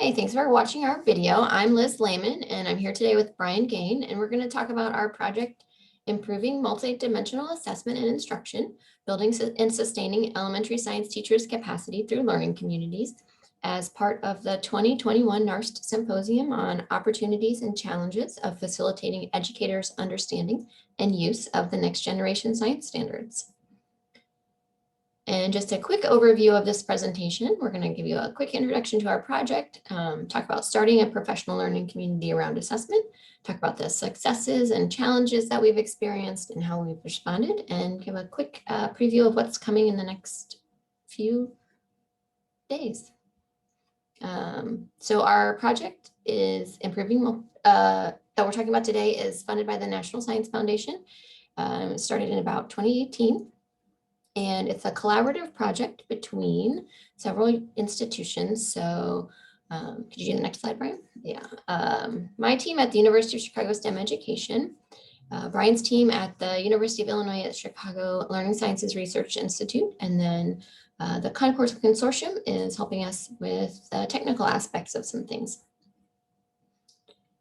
Hi, thanks for watching our video. I'm Liz Lehman, and I'm here today with Brian Gane, and we're going to talk about our project, Improving Multidimensional Assessment and Instruction, Building and Sustaining Elementary Science Teachers' Capacity Through Learning Communities, as part of the 2021 NARST Symposium on Opportunities and Challenges of Facilitating Educators' Understanding and Use of the Next Generation Science Standards. And just a quick overview of this presentation. We're going to give you a quick introduction to our project, talk about starting a professional learning community around assessment, talk about the successes and challenges that we've experienced and how we've responded, and give a quick preview of what's coming in the next few days. So our project is improving, that we're talking about today is funded by the National Science Foundation. It started in about 2018. And it's a collaborative project between several institutions. So could you do the next slide, Brian? Yeah. My team at the University of Chicago STEM Education, Brian's team at the University of Illinois at Chicago Learning Sciences Research Institute, and then the Concourse Consortium is helping us with the technical aspects of some things.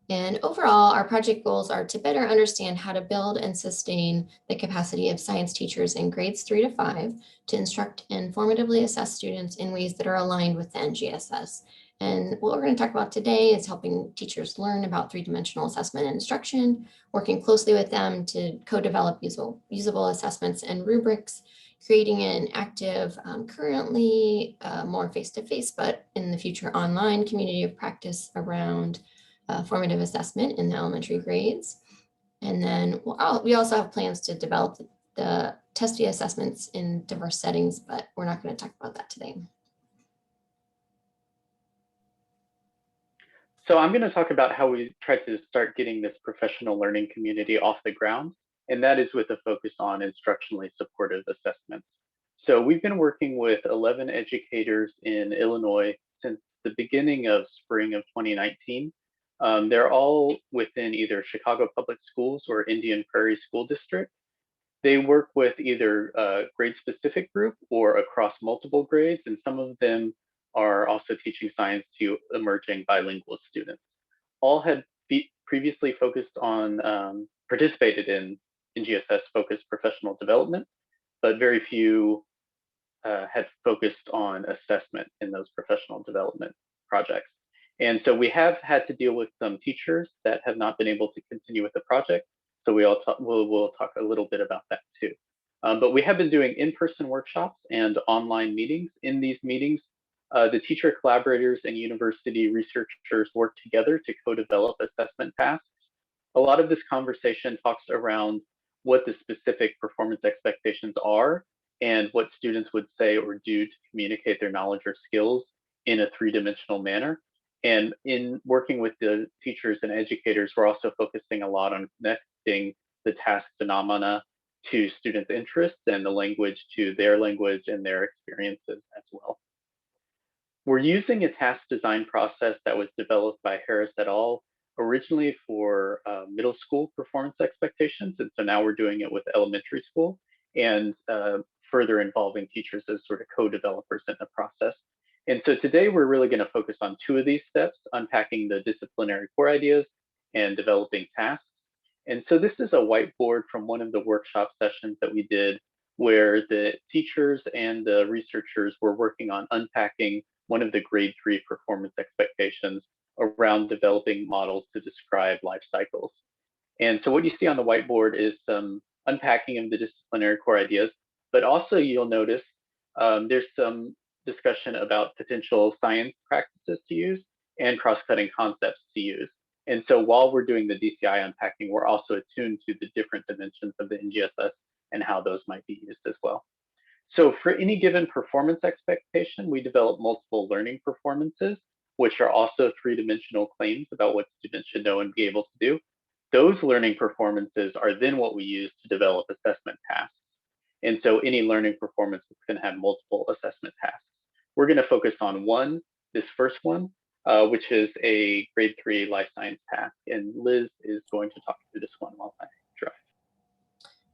And overall, our project goals are to better understand how to build and sustain the capacity of science teachers in grades 3 to 5 to instruct and formatively assess students in ways that are aligned with the NGSS. And what we're going to talk about today is helping teachers learn about three-dimensional assessment and instruction, working closely with them to co-develop usable assessments and rubrics, creating an active, currently more face-to-face, but in the future online community of practice around formative assessment in the elementary grades. And then we also have plans to develop the test-via assessments in diverse settings, but we're not going to talk about that today. So I'm going to talk about how we try to start getting this professional learning community off the ground, and that is with a focus on instructionally supportive assessments. So we've been working with 11 educators in Illinois since the beginning of spring of 2019. They're all within either Chicago Public Schools or Indian Prairie School District. They work with either a grade-specific group or across multiple grades, and some of them are also teaching science to emerging bilingual students. All had previously focused on, participated in NGSS-focused professional development, but very few had focused on assessment in those professional development projects. And so we have had to deal with some teachers that have not been able to continue with the project. So we'll talk a little bit about that too. But we have been doing in-person workshops and online meetings. In these meetings, the teacher collaborators and university researchers work together to co-develop assessment tasks. A lot of this conversation talks around what the specific performance expectations are and what students would say or do to communicate their knowledge or skills in a three-dimensional manner. And in working with the teachers and educators, we're also focusing a lot on connecting the task phenomena to students' interests and the language to their language and their experiences as well. We're using a task design process that was developed by Harris et al. Originally for middle school performance expectations. And so now we're doing it with elementary school and further involving teachers as sort of co-developers in the process. And so today we're really going to focus on two of these steps, unpacking the disciplinary core ideas and developing tasks. And so this is a whiteboard from one of the workshop sessions that we did where the teachers and the researchers were working on unpacking one of the grade 3 performance expectations around developing models to describe life cycles. And so what you see on the whiteboard is some unpacking of the disciplinary core ideas, but also you'll notice there's some discussion about potential science practices to use and cross-cutting concepts to use. And so while we're doing the DCI unpacking, we're also attuned to the different dimensions of the NGSS and how those might be used as well. So for any given performance expectation, we develop multiple learning performances, which are also three-dimensional claims about what students should know and be able to do. Those learning performances are then what we use to develop assessment tasks. And so any learning performance is going to have multiple assessment tasks. We're going to focus on this first one, which is a grade 3 life science task. And Liz is going to talk through this one while I drive.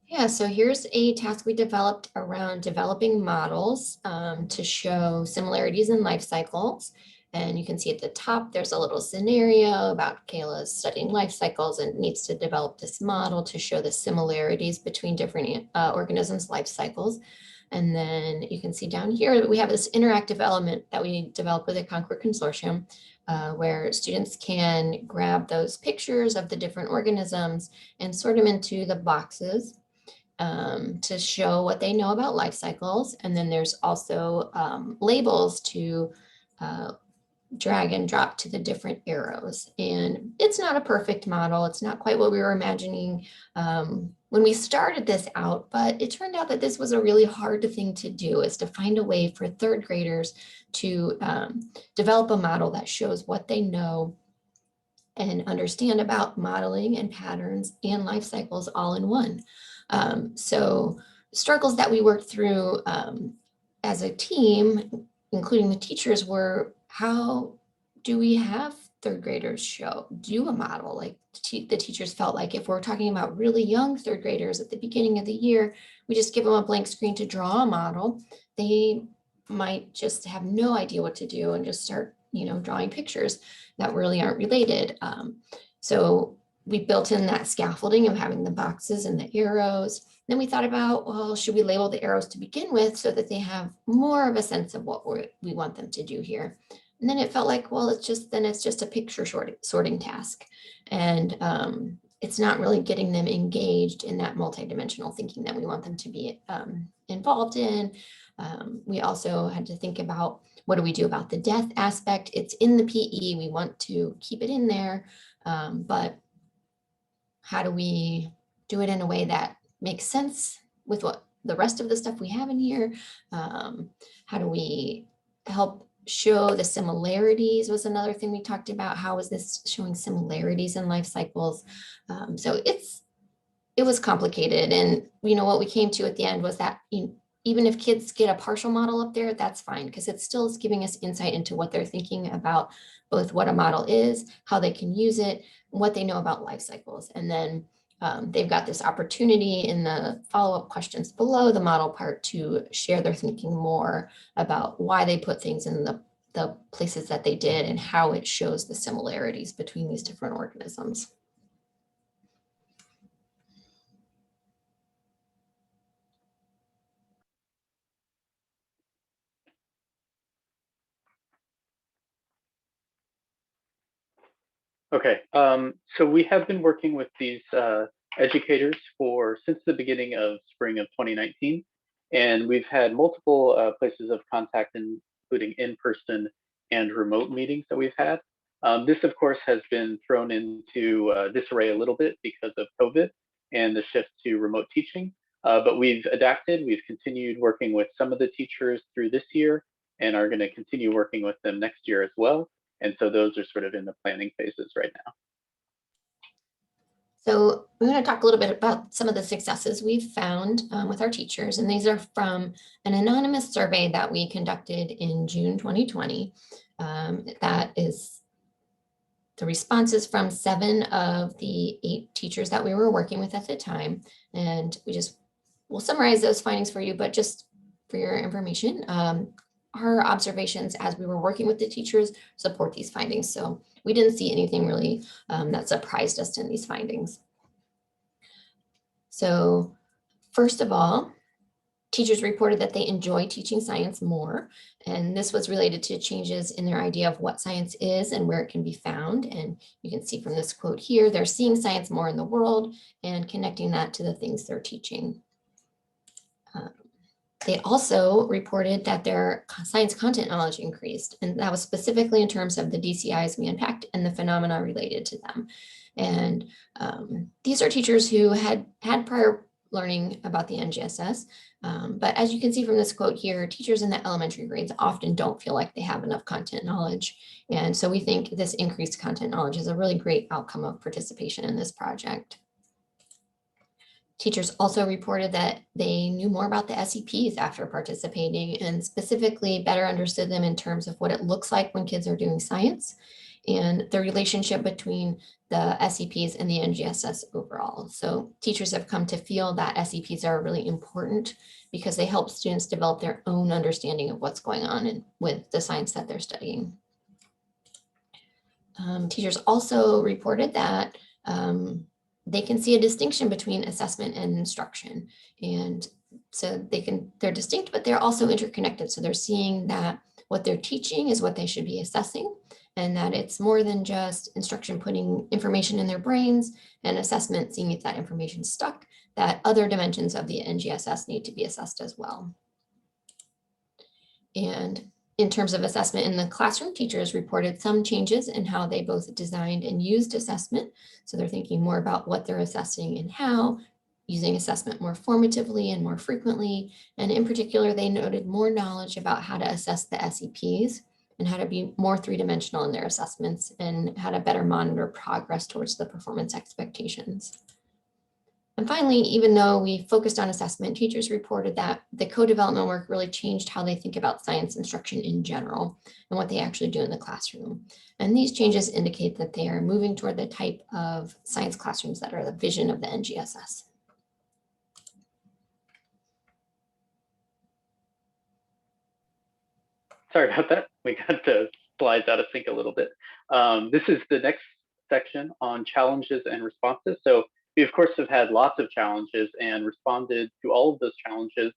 Yeah, so here's a task we developed around developing models to show similarities in life cycles. And you can see at the top, there's a little scenario about Kayla's studying life cycles and needs to develop this model to show the similarities between different organisms' life cycles. And then you can see down here that we have this interactive element that we developed with the Concord Consortium, where students can grab those pictures of the different organisms and sort them into the boxes to show what they know about life cycles. And then there's also labels to drag and drop to the different arrows. And it's not a perfect model. It's not quite what we were imagining when we started this out, but it turned out that this was a really hard thing to do, is to find a way for third graders to develop a model that shows what they know and understand about modeling and patterns and life cycles all in one. So struggles that we worked through as a team, including the teachers, were how do we have third graders do a model? Like the teachers felt like if we're talking about really young third graders at the beginning of the year, we just give them a blank screen to draw a model. They might just have no idea what to do and just start, drawing pictures that really aren't related. So we built in that scaffolding of having the boxes and the arrows. Then we thought about, well, should we label the arrows to begin with so that they have more of a sense of what we want them to do here? And then it felt like, well, it's just a picture sorting task. And it's not really getting them engaged in that multidimensional thinking that we want them to be involved in. We also had to think about, what do we do about the death aspect? It's in the PE, we want to keep it in there, but how do we do it in a way that makes sense with what the rest of the stuff we have in here? How do we help show the similarities was another thing we talked about. How is this showing similarities in life cycles? So it was complicated. And what we came to at the end was that even if kids get a partial model up there, that's fine, because it still is giving us insight into what they're thinking about both what a model is, how they can use it, what they know about life cycles. And then they've got this opportunity in the follow-up questions below the model part to share their thinking more about why they put things in the places that they did and how it shows the similarities between these different organisms. Okay, so we have been working with these educators since the beginning of spring of 2019, and we've had multiple places of contact, including in-person and remote meetings that we've had. This, of course, has been thrown into disarray a little bit because of COVID and the shift to remote teaching, but we've adapted. We've continued working with some of the teachers through this year and are going to continue working with them next year as well. And so those are sort of in the planning phases right now. So we're going to talk a little bit about some of the successes we've found with our teachers. And these are from an anonymous survey that we conducted in June 2020. That is the responses from 7 of the 8 teachers that we were working with at the time. And we'll summarize those findings for you, but just for your information, our observations as we were working with the teachers support these findings. So we didn't see anything really that surprised us in these findings. So first of all, teachers reported that they enjoy teaching science more, and this was related to changes in their idea of what science is and where it can be found. And you can see from this quote here, they're seeing science more in the world and connecting that to the things they're teaching. They also reported that their science content knowledge increased, and that was specifically in terms of the DCIs we unpacked and the phenomena related to them. And these are teachers who had prior learning about the NGSS, but as you can see from this quote here, teachers in the elementary grades often don't feel like they have enough content knowledge. And so we think this increased content knowledge is a really great outcome of participation in this project. Teachers also reported that they knew more about the SEPs after participating, and specifically better understood them in terms of what it looks like when kids are doing science and the relationship between the SEPs and the NGSS overall. So teachers have come to feel that SEPs are really important because they help students develop their own understanding of what's going on with the science that they're studying. Teachers also reported that they can see a distinction between assessment and instruction. And so they're distinct, but they're also interconnected. So they're seeing that what they're teaching is what they should be assessing, and that it's more than just instruction putting information in their brains and assessment seeing if that information stuck, that other dimensions of the NGSS need to be assessed as well. And in terms of assessment in the classroom, teachers reported some changes in how they both designed and used assessment. So they're thinking more about what they're assessing and how, using assessment more formatively and more frequently. And in particular, they noted more knowledge about how to assess the SEPs and how to be more three-dimensional in their assessments and how to better monitor progress towards the performance expectations. And finally, even though we focused on assessment, teachers reported that the co-development work really changed how they think about science instruction in general and what they actually do in the classroom. And these changes indicate that they are moving toward the type of science classrooms that are the vision of the NGSS. Sorry about that. We got the slides out of sync a little bit. This is the next section on challenges and responses. So we, of course, have had lots of challenges and responded to all of those challenges,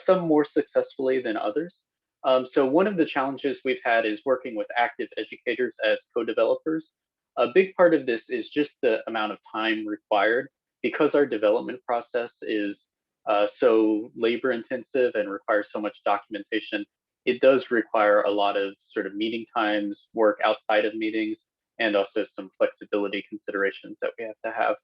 some more successfully than others. So one of the challenges we've had is working with active educators as co-developers. A big part of this is just the amount of time required because our development process is so labor intensive and requires so much documentation. It does require a lot of sort of meeting times, work outside of meetings, and also some flexibility considerations that we have to have.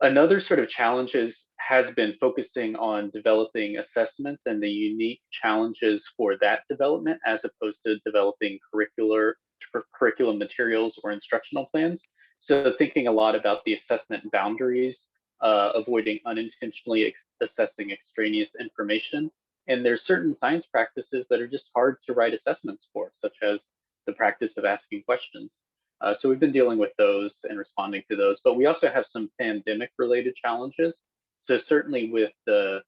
Another sort of challenges has been focusing on developing assessments and the unique challenges for that development, as opposed to developing curriculum materials or instructional plans. So thinking a lot about the assessment boundaries, avoiding unintentionally assessing extraneous information. And there's certain science practices that are just hard to write assessments for, such as the practice of asking questions. So we've been dealing with those and responding to those, but we also have some pandemic related challenges. So certainly with the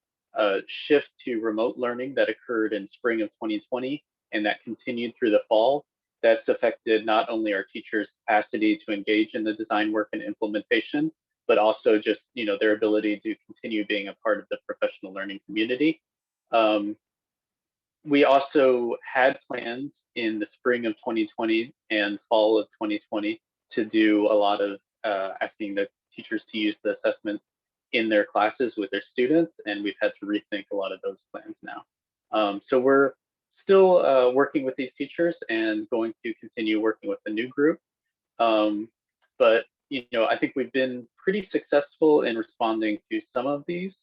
shift to remote learning that occurred in spring of 2020 and that continued through the fall, that's affected not only our teachers' capacity to engage in the design work and implementation, but also just their ability to continue being a part of the professional learning community. We also had plans in the spring of 2020 and fall of 2020 to do a lot of asking the teachers to use the assessments in their classes with their students, and we've had to rethink a lot of those plans now. So we're still working with these teachers and going to continue working with the new group. But I think we've been pretty successful in responding to some of these,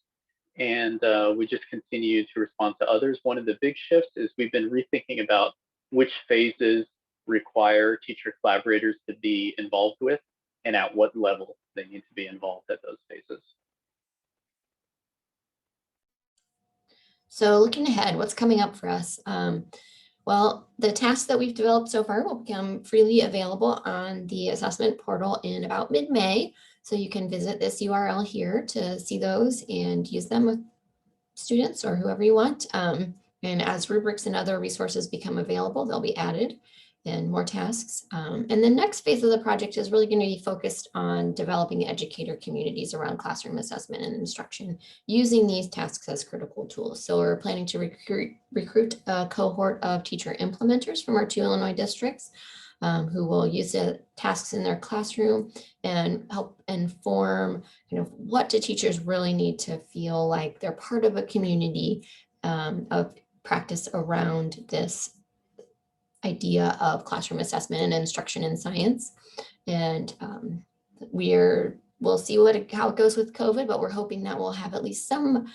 and we just continue to respond to others. One of the big shifts is we've been rethinking about which phases require teacher collaborators to be involved with and at what level they need to be involved at those phases. So looking ahead, what's coming up for us? Well, the tasks that we've developed so far will become freely available on the assessment portal in about mid-May. So you can visit this URL here to see those and use them with students or whoever you want. And as rubrics and other resources become available, they'll be added and more tasks. And the next phase of the project is really going to be focused on developing educator communities around classroom assessment and instruction using these tasks as critical tools. So we're planning to recruit a cohort of teacher implementers from our 2 Illinois districts who will use the tasks in their classroom and help inform what do teachers really need to feel like they're part of a community of practice around this idea of classroom assessment and instruction in science. And we'll see how it goes with COVID, but we're hoping that we'll have at least some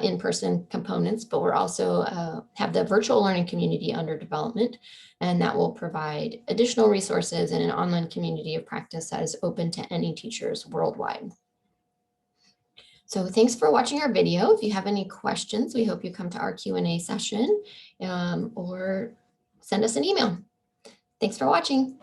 in-person components, but we're also have the virtual learning community under development, and that will provide additional resources and an online community of practice that is open to any teachers worldwide. So thanks for watching our video. If you have any questions, we hope you come to our Q&A session or send us an email. Thanks for watching.